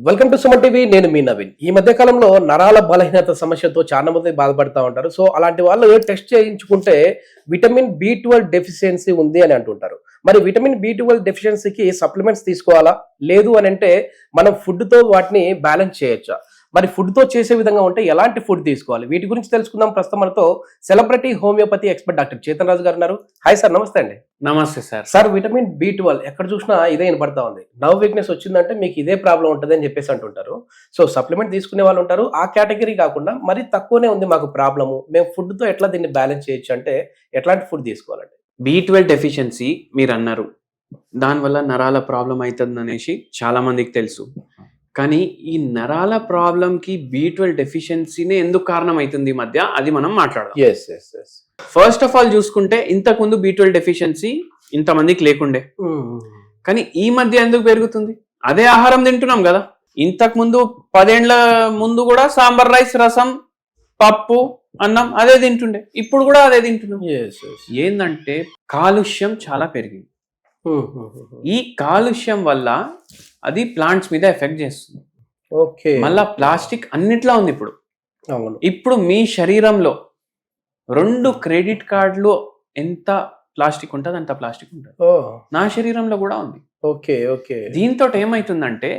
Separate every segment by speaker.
Speaker 1: Welcome to Suman TV. నేను మీ నవీన్. ఈ మధ్య కాలంలో నరాల బలహీనత సమస్యతో చాలా మంది బాధపడతా ఉంటారు. సో అలాంటి వాళ్ళు టెస్ట్ చేయించుకుంటే విటమిన్ B12 డెఫిషియన్సీ ఉంది అని అంటుంటారు. మరి విటమిన్ B12 డెఫిషియన్సీకి సప్లిమెంట్స్ తీసుకోవాలా, లేదు అని అంటే మనం ఫుడ్ తో వాటిని బ్యాలెన్స్ చేయొచ్చా? మరి ఫుడ్ తో చేసే విధంగా ఉంటే ఎలాంటి ఫుడ్ తీసుకోవాలి, వీటి గురించి తెలుసుకుందాం. ప్రస్తుతం మనతో celebrity homeopathy expert doctor Chetan Raju గారు ఉన్నారు. హాయ్ సార్, నమస్తే అండి.
Speaker 2: నమస్తే సార్.
Speaker 1: సార్, విటమిన్ B12 ఎక్కడ చూసినా ఇదే వినపడతా ఉంది. నర్వ్ వీక్నెస్ వచ్చిందంటే మీకు ఇదే ప్రాబ్లం ఉంటుంది అని చెప్పేసి అంటుంటారు. సో సప్లిమెంట్ తీసుకునే వాళ్ళు ఉంటారు. ఆ కేటగిరీ కాకుండా మరి తక్కువనే ఉంది మాకు ప్రాబ్లము, మేము ఫుడ్ తో ఎట్లా దీన్ని బ్యాలెన్స్ చేయొచ్చు అంటే ఎట్లాంటి ఫుడ్ తీసుకోవాలండి?
Speaker 2: B12 డెఫిషియన్సీ మీరు అన్నారు, దానివల్ల నరాల ప్రాబ్లం అవుతుంది అనేసి చాలా మందికి తెలుసు. కానీ ఈ నరాల ప్రాబ్లంకి B12 డెఫిషియన్సీనే ఎందుకు కారణం అవుతుంది ఈ మధ్య, అది మనం మాట్లాడదాం. ఫస్ట్ ఆఫ్ ఆల్ చూసుకుంటే ఇంతకు ముందు B12 డెఫిషియన్సీ ఇంతమందికి లేకుండే. కానీ ఈ మధ్య ఎందుకు పెరుగుతుంది? అదే ఆహారం తింటున్నాం కదా. ఇంతకు ముందు 10 ఏళ్ల ముందు కూడా సాంబార్ రైస్, రసం, పప్పు, అన్నం అదే తింటుండే. ఇప్పుడు కూడా అదే తింటున్నాం. ఏంటంటే కాలుష్యం చాలా పెరిగింది. ఈ కాలుష్యం వల్ల అది ప్లాంట్స్ మీద ఎఫెక్ట్ చేస్తుంది. మళ్ళా ప్లాస్టిక్ అన్నిట్లో ఉంది. ఇప్పుడు మీ శరీరంలో 2 క్రెడిట్ కార్డులు ఎంత ప్లాస్టిక్ ఉంటుంది అంత ప్లాస్టిక్ ఉంటుంది. నా శరీరంలో కూడా ఉంది. దీంతో ఏమైతుందంటే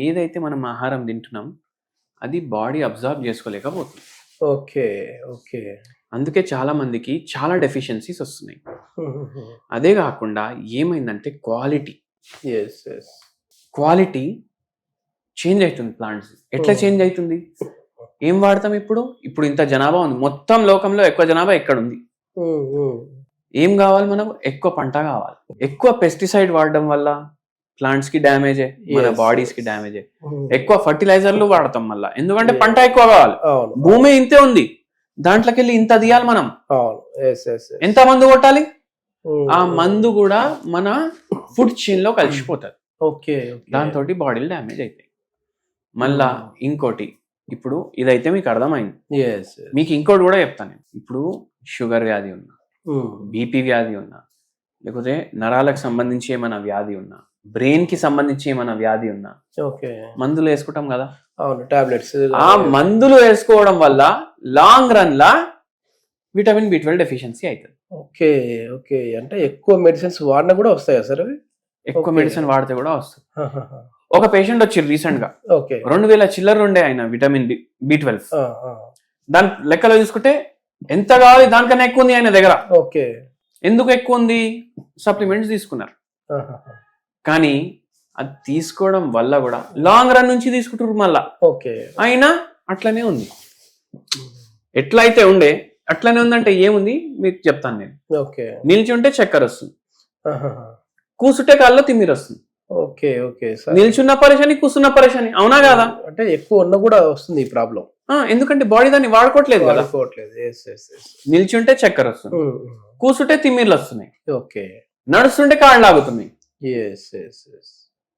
Speaker 2: ఏదైతే మనం ఆహారం తింటున్నాం అది బాడీ అబ్జర్వ్ చేసుకోలేకపోతుంది. అందుకే చాలా మందికి చాలా డెఫిషియన్సీస్ వస్తున్నాయి. అదే కాకుండా ఏమైందంటే క్వాలిటీ చేంజ్ అవుతుంది. ప్లాంట్స్ ఎట్లా చేంజ్ అవుతుంది? ఏం వాడతాం ఇప్పుడు ఇంత జనాభా ఉంది, మొత్తం లోకంలో ఎక్కువ జనాభా ఎక్కడ ఉంది? ఏం కావాలి మనకు? ఎక్కువ పంట కావాలి. ఎక్కువ పెస్టిసైడ్ వాడడం వల్ల ప్లాంట్స్ కి డ్యామేజే, మన బాడీస్ కి డ్యామేజే. ఎక్కువ ఫర్టిలైజర్లు వాడతాం మళ్ళా, ఎందుకంటే పంట ఎక్కువ కావాలి. భూమి ఇంతే ఉంది, దాంట్లోకి వెళ్ళి ఇంత తీయాలి మనం. ఎంత మందు కొట్టాలి? ఆ మందు కూడా మన ఫుడ్ చైన్ లో కలిసిపోతుంది. దాంతో బాడీలు డ్యామేజ్ అవుతాయి. మళ్ళా ఇంకోటి, ఇప్పుడు ఇదైతే మీకు అర్థమైంది. మీకు ఇంకోటి కూడా చెప్తాను. ఇప్పుడు షుగర్ వ్యాధి ఉన్నా, బీపీ వ్యాధి ఉన్నా, లేకపోతే నరాలకు సంబంధించి ఏమైనా వ్యాధి ఉన్నా, బ్రెయిన్ కి సంబంధించి ఏమైనా వ్యాధి ఉన్నా మందులు వేసుకుంటాం కదా,
Speaker 1: టాబ్లెట్స్.
Speaker 2: ఆ మందులు వేసుకోవడం వల్ల లాంగ్ రన్ లా విటమిన్ B12 డెఫిషియన్సీ అవుతుంది.
Speaker 1: అంటే ఎక్కువ మెడిసిన్స్ వాడినా కూడా వస్తాయా సార్ అవి?
Speaker 2: ఎక్కువ మెడిసిన్ వాడితే కూడా వస్తుంది. ఒక పేషెంట్ వచ్చి రీసెంట్ గా 2000 చిల్లర ఉండే ఆయన విటమిన్ B12. దాని లెక్కలో చూసుకుంటే ఎంత కావాలి దానికన్నా ఎక్కువ ఉంది ఆయన దగ్గర. ఎందుకు ఎక్కువ ఉంది? సప్లిమెంట్స్ తీసుకున్నారు. కానీ అది తీసుకోవడం వల్ల కూడా లాంగ్ రన్ నుంచి తీసుకుంటారు మళ్ళా. అయినా అట్లనే ఉంది. ఎట్లయితే ఉండే అట్లనే ఉందంటే ఏముంది మీకు చెప్తాను నేను. నిలిచి ఉంటే చక్కెర వస్తుంది, కూసుంటే కాల్లో తిమ్మిరి వస్తుంది. నిల్చున్న పరేషాని, కూర్చున్న పరేషాని, అవునా కాదా?
Speaker 1: అంటే ఎక్కువ ఉన్న కూడా వస్తుంది ఈ ప్రాబ్లం.
Speaker 2: ఎందుకంటే బాడీ దాన్ని వాడుకోవట్లేదు కదా. నిల్చుంటే చక్కెర వస్తుంది, కూసుంటే తిమ్మిర్లు వస్తున్నాయి, నడుస్తుంటే కాళ్ళు లాగుతున్నాయి.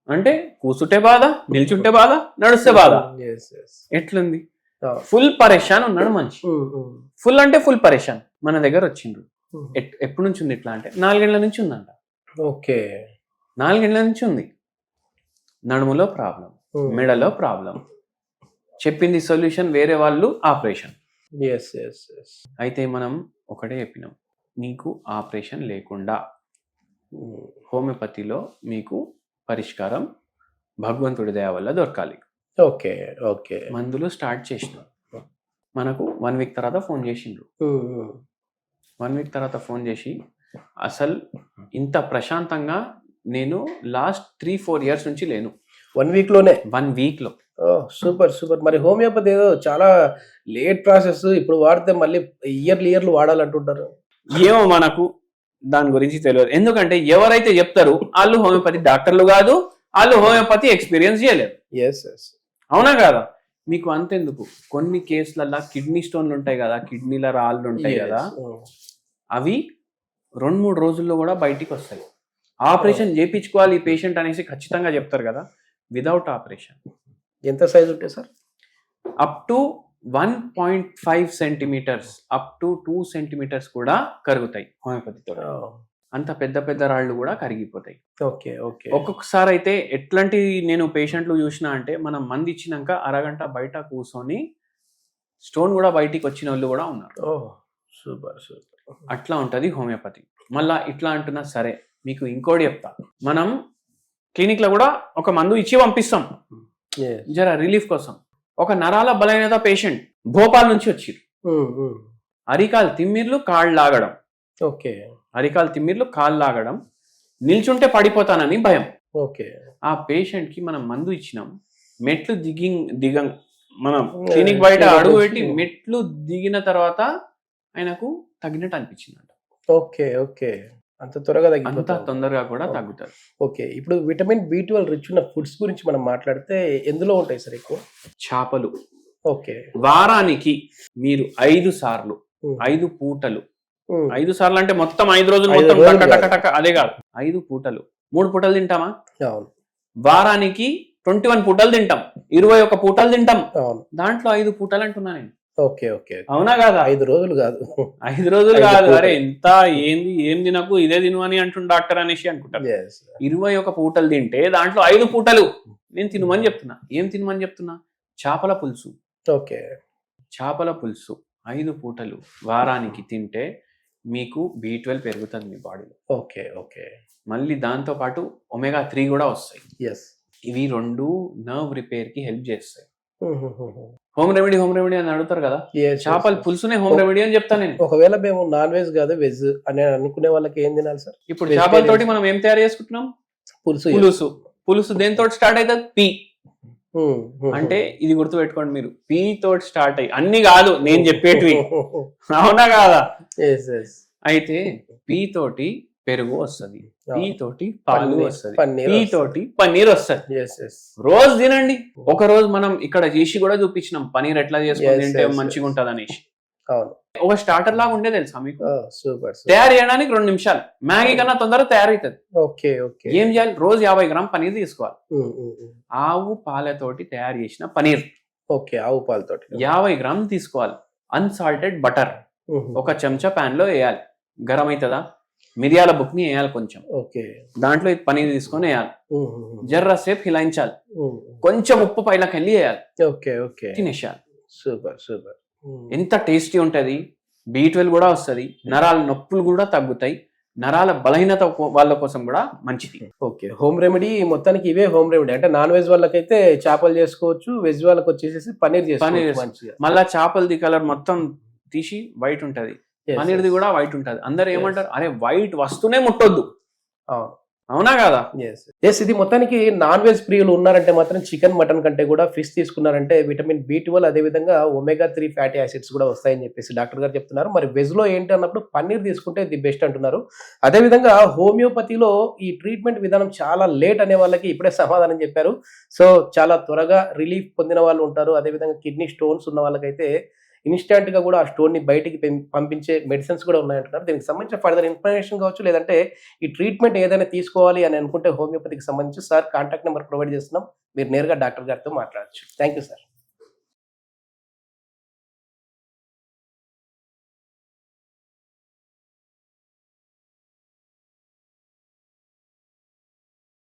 Speaker 2: అంటే కూసుంటే బాధ, నిల్చుంటే బాధ, నడుస్తే బాధ. ఎట్లుంది? ఫుల్ పరేషాన్ ఉన్నాడు మనిషి. ఫుల్ అంటే ఫుల్ పరేషాన్. మన దగ్గర వచ్చిండ్రు. ఎప్పటి నుంచి ఉంది ఇట్లా అంటే 4 ఏళ్ల నుంచి ఉందంట. 4 ఏళ్ల నుంచి ఉంది. నడుములో ప్రాబ్లం, మెడలో ప్రాబ్లం. చెప్పింది సొల్యూషన్, వేరే వాళ్ళు ఆపరేషన్. అయితే మనం ఒకటే చెప్పినాం, నీకు ఆపరేషన్ లేకుండా హోమియోపతిలో మీకు పరిష్కారం భగవంతుడి దయ వల్ల దొరకాలి. మందులు స్టార్ట్ చేసినాం. మనకు 1 వీక్ తర్వాత ఫోన్ చేసిండ్రు. 1 వీక్ తర్వాత ఫోన్ చేసి, అసలు ఇంత ప్రశాంతంగా నేను లాస్ట్ 3-4 ఇయర్స్ నుంచి లేను.
Speaker 1: 1 వీక్లోనే?
Speaker 2: 1 వీక్లో.
Speaker 1: సూపర్. మరి హోమియోపతి ఏదో చాలా లేట్ ప్రాసెస్, ఇప్పుడు వాడితే మళ్ళీ ఇయర్లు వాడాలంటుంటారు.
Speaker 2: ఏమో మనకు దాని గురించి తెలియదు. ఎందుకంటే ఎవరైతే చెప్తారు వాళ్ళు హోమియోపతి డాక్టర్లు కాదు, వాళ్ళు హోమియోపతి ఎక్స్పీరియన్స్ చేయలేరు. అవునా కాదా? మీకు అంతెందుకు, కొన్ని కేసులల్లో కిడ్నీ స్టోన్లు ఉంటాయి కదా, కిడ్నీల రాళ్ళు ఉంటాయి కదా, అవి 2-3 రోజుల్లో కూడా బయటికి వస్తాయి. ఆపరేషన్ చేయించుకోవాలి ఈ పేషెంట్ అనేసి ఖచ్చితంగా చెప్తారు కదా. వితౌట్ ఆపరేషన్
Speaker 1: ఎంత సైజ్ ఉంటాయి sir?
Speaker 2: Up to 1.5 centimetres, up to 2 centimetres కూడా కరుగుతాయి హోమియోపతితో. అంత పెద్ద పెద్ద రాళ్ళు కూడా కరిగిపోతాయి.
Speaker 1: ఓకే ఓకే
Speaker 2: ఒక్కొక్కసారి అయితే ఎట్లాంటి నేను పేషెంట్లు చూసిన అంటే మనం మంది ఇచ్చినాక అరగంట బయట కూర్చొని స్టోన్ కూడా బయటికి వచ్చిన వాళ్ళు కూడా ఉన్నారు.
Speaker 1: ఓ సూపర్ సూపర్
Speaker 2: అట్లా ఉంటుంది హోమియోపతి. మళ్ళా ఇట్లా అంటున్నా సరే, మీకు ఇంకోటి చెప్తా. మనం క్లినిక్లో కూడా ఒక మందు ఇచ్చి పంపిస్తాం జర రిలీఫ్ కోసం. ఒక నరాల బలహీనత పేషెంట్ భోపాల్ నుంచి వచ్చిర్రు. అరికాలు తిమ్మిర్లు, కాళ్ళు లాగడం.
Speaker 1: ఓకే
Speaker 2: అరికాలు తిమ్మిర్లు, కాళ్ళు లాగడం, నిల్చుంటే పడిపోతానని భయం.
Speaker 1: ఓకే
Speaker 2: ఆ పేషెంట్ కి మనం మందు ఇచ్చినాం. మెట్లు మనం క్లినిక్ బయట అడుగు పెట్టి మెట్లు దిగిన తర్వాత ఆయనకు తగ్గినట్టు అనిపించిందంట.
Speaker 1: ఓకే ఓకే అంత త్వరగా
Speaker 2: అంత తొందరగా కూడా తగ్గుతారు.
Speaker 1: ఓకే ఇప్పుడు విటమిన్ B12 రిచ్ ఉన్న ఫుడ్స్ గురించి మనం మాట్లాడితే ఎందులో ఉంటాయి సార్ ఎక్కువ?
Speaker 2: చేపలు.
Speaker 1: ఓకే
Speaker 2: వారానికి మీరు 5 సార్లు 5 పూటలు, 5 సార్లు అంటే మొత్తం 5 రోజులు మొత్తం టక టక టక అదే కాదు, 5 పూటలు. 3 పూటలు తింటామా?
Speaker 1: అవును.
Speaker 2: వారానికి 21 పూటలు తింటాం, 21 పూటలు తింటాం.
Speaker 1: అవును.
Speaker 2: దాంట్లో 5 పూటలు అంటున్నా నేను.
Speaker 1: ఓకే ఓకే
Speaker 2: అవునా కాదా?
Speaker 1: 5 రోజులు కాదు,
Speaker 2: 5 రోజులు కాదు. అరే ఎంత ఏంది, ఏం తినకు, ఇదే తిను అని అంటుండు డాక్టర్ అనేసి అనుకుంటారు. 21 పూటలు తింటే దాంట్లో 5 పూటలు నేను తినమని చెప్తున్నా. ఏం తినమని చెప్తున్నా? చేపల పులుసు.
Speaker 1: ఓకే
Speaker 2: చేపల పులుసు 5 పూటలు వారానికి తింటే మీకు B12 పెరుగుతుంది మీ బాడీలో.
Speaker 1: ఓకే ఓకే
Speaker 2: మళ్ళీ దాంతో పాటు omega-3 కూడా వస్తాయి.
Speaker 1: ఎస్
Speaker 2: ఇవి 2 నర్వ్ రిపేర్ కి హెల్ప్ చేస్తాయి. హోమ్ రెమెడీ అని అడుగుతారు కదా, చేపల పులుసునే హోమ్ రెమెడీ అని చెప్తాను నేను.
Speaker 1: ఒకవేళ మేము నాన్ వెజ్ కాదు వెజ్ అని అనుకునే వాళ్ళకి ఏం తినాలి సార్?
Speaker 2: ఇప్పుడు చేపలతోటి మనం ఏం తయారు చేసుకుంటున్నాం? పులుసు. పులుసు దేనితో స్టార్ట్ అవుతుంది? పి. అంటే ఇది గుర్తు పెట్టుకోండి మీరు, పి తోటి స్టార్ట్ అయ్యి, అన్ని కాదు నేను చెప్పేటివి. అవునా కాదా? అయితే పి తోటి పెరుగు వస్తుంది, పి తోటి పాలు వస్తుంది, పి తోటి పన్నీర్ వస్తుంది. రోజు తినండి. ఒక రోజు మనం ఇక్కడ చేసి కూడా చూపించినాం పన్నీర్ ఎట్లా చేసుకుని తింటే మంచిగా ఉంటది అనేసి. ఒక స్టార్టర్ లాగా ఉండే తెలుసా మీకు? తయారు చేయడానికి 2 నిమిషాలు. మ్యాగీ కన్నా తొందరగా తయారైతుంది. ఏం చేయాలి? రోజు 50 గ్రామ్ పన్నీర్ తీసుకోవాలి. ఆవు పాలతోటి తయారు చేసిన పన్నీర్.
Speaker 1: ఆవు పాలతోటి
Speaker 2: 50 గ్రామ్ తీసుకోవాలి. అన్సాల్టెడ్ బటర్ 1 చెంచా ప్యాన్ లో వేయాలి. గరం అవుతుందా? మిరియాల బుక్ని వేయాలి కొంచెం. దాంట్లో పన్నీర్ తీసుకొని వేయాలి. జర్ర సేపు హిలాయించాలి. కొంచెం ఉప్పు పైలకి వెళ్ళి వేయాలి. తినేసేయాలి.
Speaker 1: Super super.
Speaker 2: ఎంత టేస్టీ ఉంటది. B12 కూడా వస్తుంది, నరాల నొప్పులు కూడా తగ్గుతాయి, నరాల బలహీనత వాళ్ళ కోసం కూడా మంచిది.
Speaker 1: ఓకే హోమ్ రెమెడీ మొత్తానికి ఇవే హోమ్ రెమెడీ. అంటే నాన్ వెజ్ వాళ్ళకైతే చేపలు చేసుకోవచ్చు, వెజ్ వాళ్ళకి వచ్చేసి పన్నీర్ చేసుకోవచ్చు.
Speaker 2: మళ్ళా చేపలది కలర్ మొత్తం తీసి వైట్ ఉంటది, పన్నీర్ది కూడా వైట్ ఉంటది. అందరు ఏమంటారు, అరే వైట్ వస్తూనే ముట్టొద్దు. అవునా కదా?
Speaker 1: ఇది మొత్తానికి నాన్ వెజ్ ప్రియులు ఉన్నారంటే మాత్రం చికెన్ మటన్ కంటే కూడా ఫిష్ తీసుకున్నారంటే విటమిన్ B12 అదే విధంగా omega-3 ఫ్యాటీ యాసిడ్స్ కూడా వస్తాయని చెప్పేసి డాక్టర్ గారు చెప్తున్నారు. మరి వెజ్ లో ఏంటి అన్నప్పుడు పన్నీర్ తీసుకుంటే ది బెస్ట్ అంటున్నారు. అదే విధంగా హోమియోపతిలో ఈ ట్రీట్మెంట్ విధానం చాలా లేట్ అనే వాళ్ళకి ఇప్పుడే సమాధానం చెప్పారు. సో చాలా త్వరగా రిలీఫ్ పొందిన వాళ్ళు ఉంటారు. అదే విధంగా కిడ్నీ స్టోన్స్ ఉన్న వాళ్ళకైతే ఇన్స్టాంట్ గా కూడా ఆ స్టోన్ ని బయటికి పంపించే మెడిసిన్స్ కూడా ఉన్నాయంటున్నారు. దీనికి సంబంధించిన ఫర్దర్ ఇన్ఫర్మేషన్ కావచ్చు, లేదంటే ఈ ట్రీట్మెంట్ ఏదైనా తీసుకోవాలి అని అనుకుంటే హోమియోపతికి సంబంధించి సార్ కాంటాక్ట్ నెంబర్ ప్రొవైడ్ చేస్తున్నాం. మీరు నేరుగా డాక్టర్ గారితో మాట్లాడచ్చు. Thank you sir.